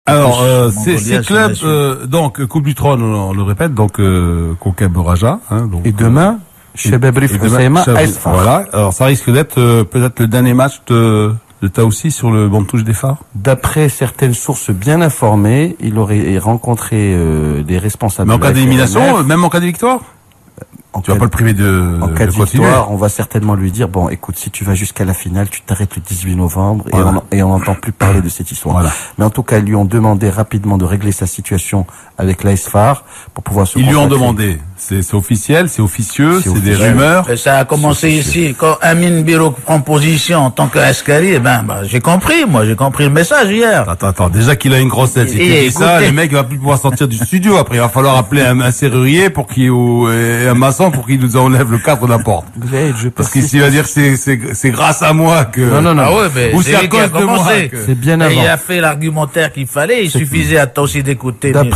Alors, ces clubs, donc, Coupe du Trône, on le répète, donc, Koukab Raja, hein, donc. Et demain, Chebab Rif Houssaïma, Aïsfar. Voilà. Alors, ça risque d'être, peut-être le dernier match de Taoussi sur le banc de touche des phares. D'après certaines sources bien informées, il aurait rencontré, des responsables. Mais en cas d'élimination, même en cas de victoire? Tu vas pas le priver en cas de victoire, on va certainement lui dire, bon, écoute, si tu vas jusqu'à la finale, tu t'arrêtes le 18 novembre et on n'entend plus parler de cette histoire. Voilà. Mais en tout cas, ils lui ont demandé rapidement de régler sa situation avec l'AS-FAR pour pouvoir se Ils lui ont demandé. C'est officiel, c'est officieux, c'est des rumeurs. Et ça a commencé ici. Quand Amin Birouk prend position en tant qu'Askari, j'ai compris, moi, j'ai compris le message hier. Attends, déjà qu'il a une grosse tête. Si tu dis ça, le mec va plus pouvoir sortir du studio. Après, il va falloir appeler un serrurier pour qu'il, et un maçon pour qu'il nous enlève le cadre de la porte. Parce qu'ici, il va dire que c'est grâce à moi que... Non. Ah ouais, mais ou c'est à cause de moi que... C'est bien avant. Il a fait l'argumentaire qu'il fallait. Il suffisait à toi aussi d'écouter Amin.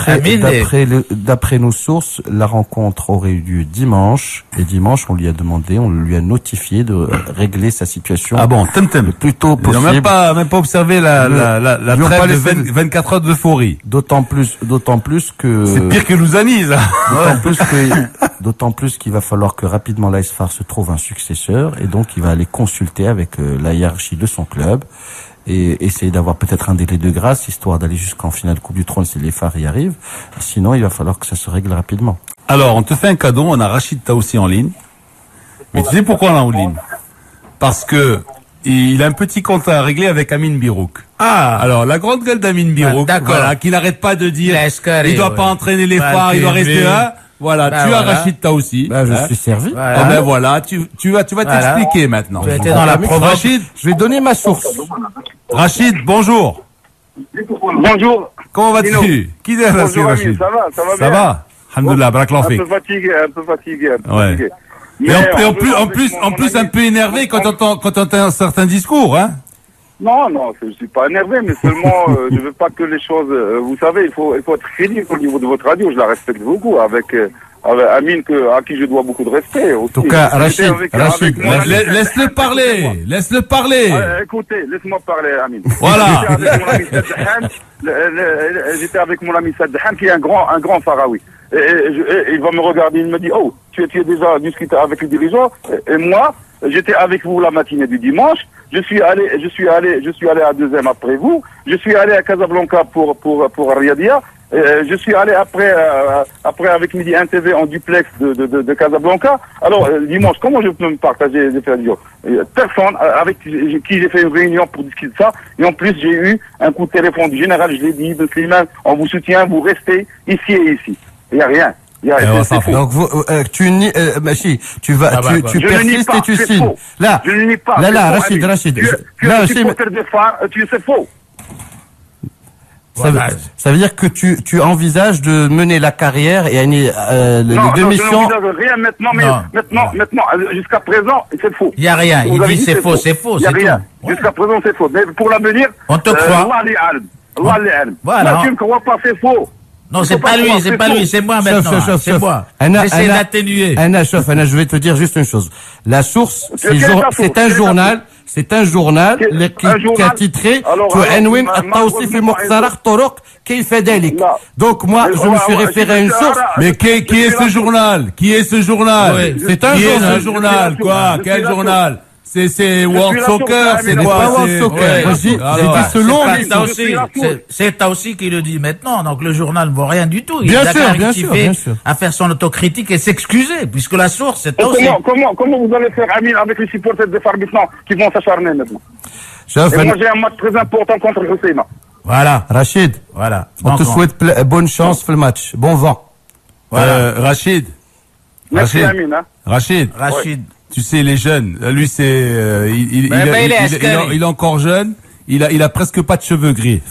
D'après nos sources, la rencontre aurait eu lieu dimanche. Et dimanche, on lui a notifié de régler sa situation. Ah bon, le plus tôt possible. Ils n'ont même pas observé la trêve de 24 heures d'euphorie. D'autant plus que... C'est pire que Louzani, là. D'autant plus qu'il va falloir que rapidement l'AS-FAR se trouve un successeur. Et donc, il va aller consulter avec la hiérarchie de son club et essayer d'avoir peut-être un délai de grâce, histoire d'aller jusqu'en finale Coupe du Trône si les phares y arrivent. Sinon, il va falloir que ça se règle rapidement. Alors, on te fait un cadeau, on a Rachid Taoussi en ligne. Mais tu sais pourquoi on l'a en ligne? Parce que il a un petit compte à régler avec Amin Birouk. Ah! Alors, la grande gueule d'Amin Birouk, voilà, qu'il n'arrête pas de dire, il doit pas entraîner les phares, il doit rester là. Voilà, tu as Rachid Taoussi. Je suis servi. Voilà, tu vas t'expliquer maintenant. Tu étais dans la province. Rachid, je vais donner ma source. Rachid, bonjour. Bonjour. Comment vas-tu? Qui est là, Rachid? Ça va bien. Ça va? Alhamdoulilah, barakallahu fik. Un peu fatigué. Ouais. Mais en plus, un peu énervé quand t'entends un certain discours, hein? Non, je suis pas énervé, mais seulement, je veux pas que les choses, vous savez, il faut être crédible au niveau de votre radio, je la respecte beaucoup, avec Amin, à qui je dois beaucoup de respect aussi. En tout cas, Rachid, laisse-le parler. Écoutez, laisse-moi parler, Amin. Voilà. J'étais avec mon ami Sadhan, qui est un grand pharaoui. Et il va me regarder, il me dit, oh, tu as déjà discuté avec le dirigeant, et moi, j'étais avec vous la matinée du dimanche. Je suis allé à 2M après vous. Je suis allé à Casablanca pour Riyadiyya. Je suis allé après avec Midi 1 TV en duplex de Casablanca. Alors, dimanche, comment je peux me partager des télévisions? Personne avec qui j'ai fait une réunion pour discuter de ça. Et en plus, j'ai eu un coup de téléphone du général, je l'ai dit, de Slimane, on vous soutient, vous restez ici et ici. Il n'y a rien. Donc tu persistes et tu signes. Là, je ne nie pas. Rachid. Tu es supporter des phares, c'est faux. Ça veut dire que tu envisages de mener la carrière et les deux missions. Non, rien maintenant, jusqu'à présent, c'est faux. Il n'y a rien. Il dit c'est faux, c'est tout. Jusqu'à présent, c'est faux. Mais pour l'avenir, on te croit. Voilà. Tu ne crois pas, c'est faux. Non, c'est pas lui, c'est moi maintenant. C'est moi. J'essaie d'atténuer. Je vais te dire juste une chose. La source, c'est un journal qui a titré تعنون التوصيف المقترح طرق كيف ذلك. Donc moi, je me suis référé à une source. Mais qui est ce journal? C'est un journal, quoi? Quel journal? C'est World Soccer, c'est quoi? World Soccer. J'ai dit selon c'est Taoussi qui le dit maintenant, donc le journal ne vaut rien du tout. Bien sûr. À faire son autocritique et s'excuser, puisque la source c'est Taoussi. Comment vous allez faire, Amin, avec les supporters de Far maintenant, qui vont s'acharner maintenant? Et moi j'ai un match très important contre Houssaïma. Voilà. Rachid. Voilà. On te souhaite bonne chance pour le match. Bon vent. Voilà. Rachid. Merci, Amin, hein. Rachid. Tu sais, les jeunes, lui c'est, il est encore jeune, il a presque pas de cheveux gris.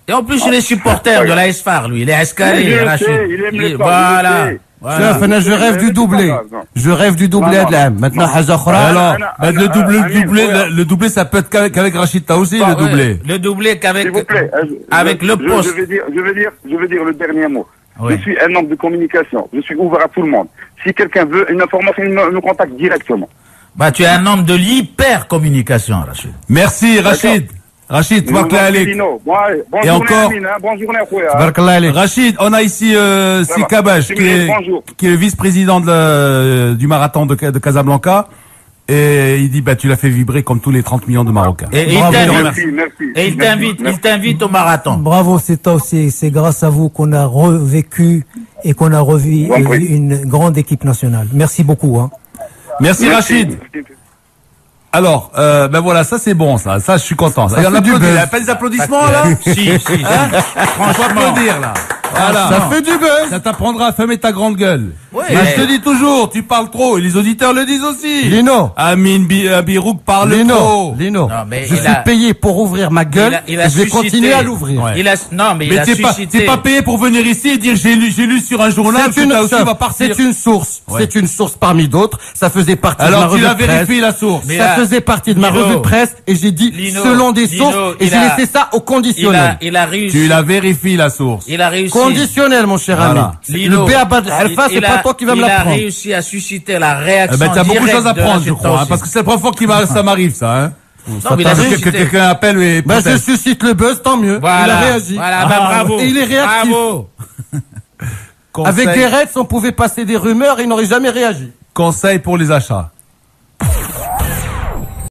Et en plus, il est supporter de l'AS-FAR, lui. Il est Askari, Rachid. Voilà. Je rêve du doublé. De la maintenant, alors, le doublé, ça peut être qu'avec Rachid Taoussi, le doublé. Le doublé qu'avec, s'il vous plaît, avec le poste. Je veux dire le dernier mot. Oui. Je suis un homme de communication. Je suis ouvert à tout le monde. Si quelqu'un veut une information, il me contacte directement. Tu es un homme de l'hyper-communication, Rachid. Merci, Rachid. Rachid, Bonjour, bonne journée, Rachid, on a ici Si Kabash, qui est le vice-président du marathon de Casablanca. Et il dit, bah, tu l'as fait vibrer comme tous les 30 millions de Marocains. Et il t'invite au marathon. Bravo, c'est grâce à vous qu'on a revécu et qu'on a revu une grande équipe nationale. Merci beaucoup, hein. Merci Rachid. Alors, ben voilà, ça c'est bon, ça je suis content. Il y en a pas des applaudissements là? Si. Hein? Franchement, applaudir là. Voilà. Ça fait du buzz. Ça t'apprendra à fermer ta grande gueule. Ouais, je te dis toujours, tu parles trop, et les auditeurs le disent aussi. Lino. Amine Birouk parle trop. Lino. Je suis payé pour ouvrir ma gueule, et je vais continuer à l'ouvrir. Ouais. Il a suscité. T'es pas payé pour venir ici et dire j'ai lu sur un journal que t'as aussi va partir. C'est une source. Ouais. C'est une source parmi d'autres. Ça faisait partie de ma revue de presse. Alors tu l'as vérifié la source. Mais ça faisait partie de ma revue de presse et j'ai dit selon des sources et j'ai laissé ça au conditionnel. Il a réussi. Tu la vérifies la source. Il a réussi. Conditionnel, mon cher ami. Le béaba de Alpha, c'est pas toi qui vas me l'apprendre. Il a réussi à susciter la réaction. T'as beaucoup de choses à prendre, je crois, hein, parce que c'est la première fois que ça m'arrive, ça, hein. Non, mais que quelqu'un appelle et je suscite le buzz, tant mieux. Voilà, il a réagi. Voilà, bravo. Et il est réactif. Bravo. Avec des Reds, on pouvait passer des rumeurs et il n'aurait jamais réagi. Conseil pour les achats.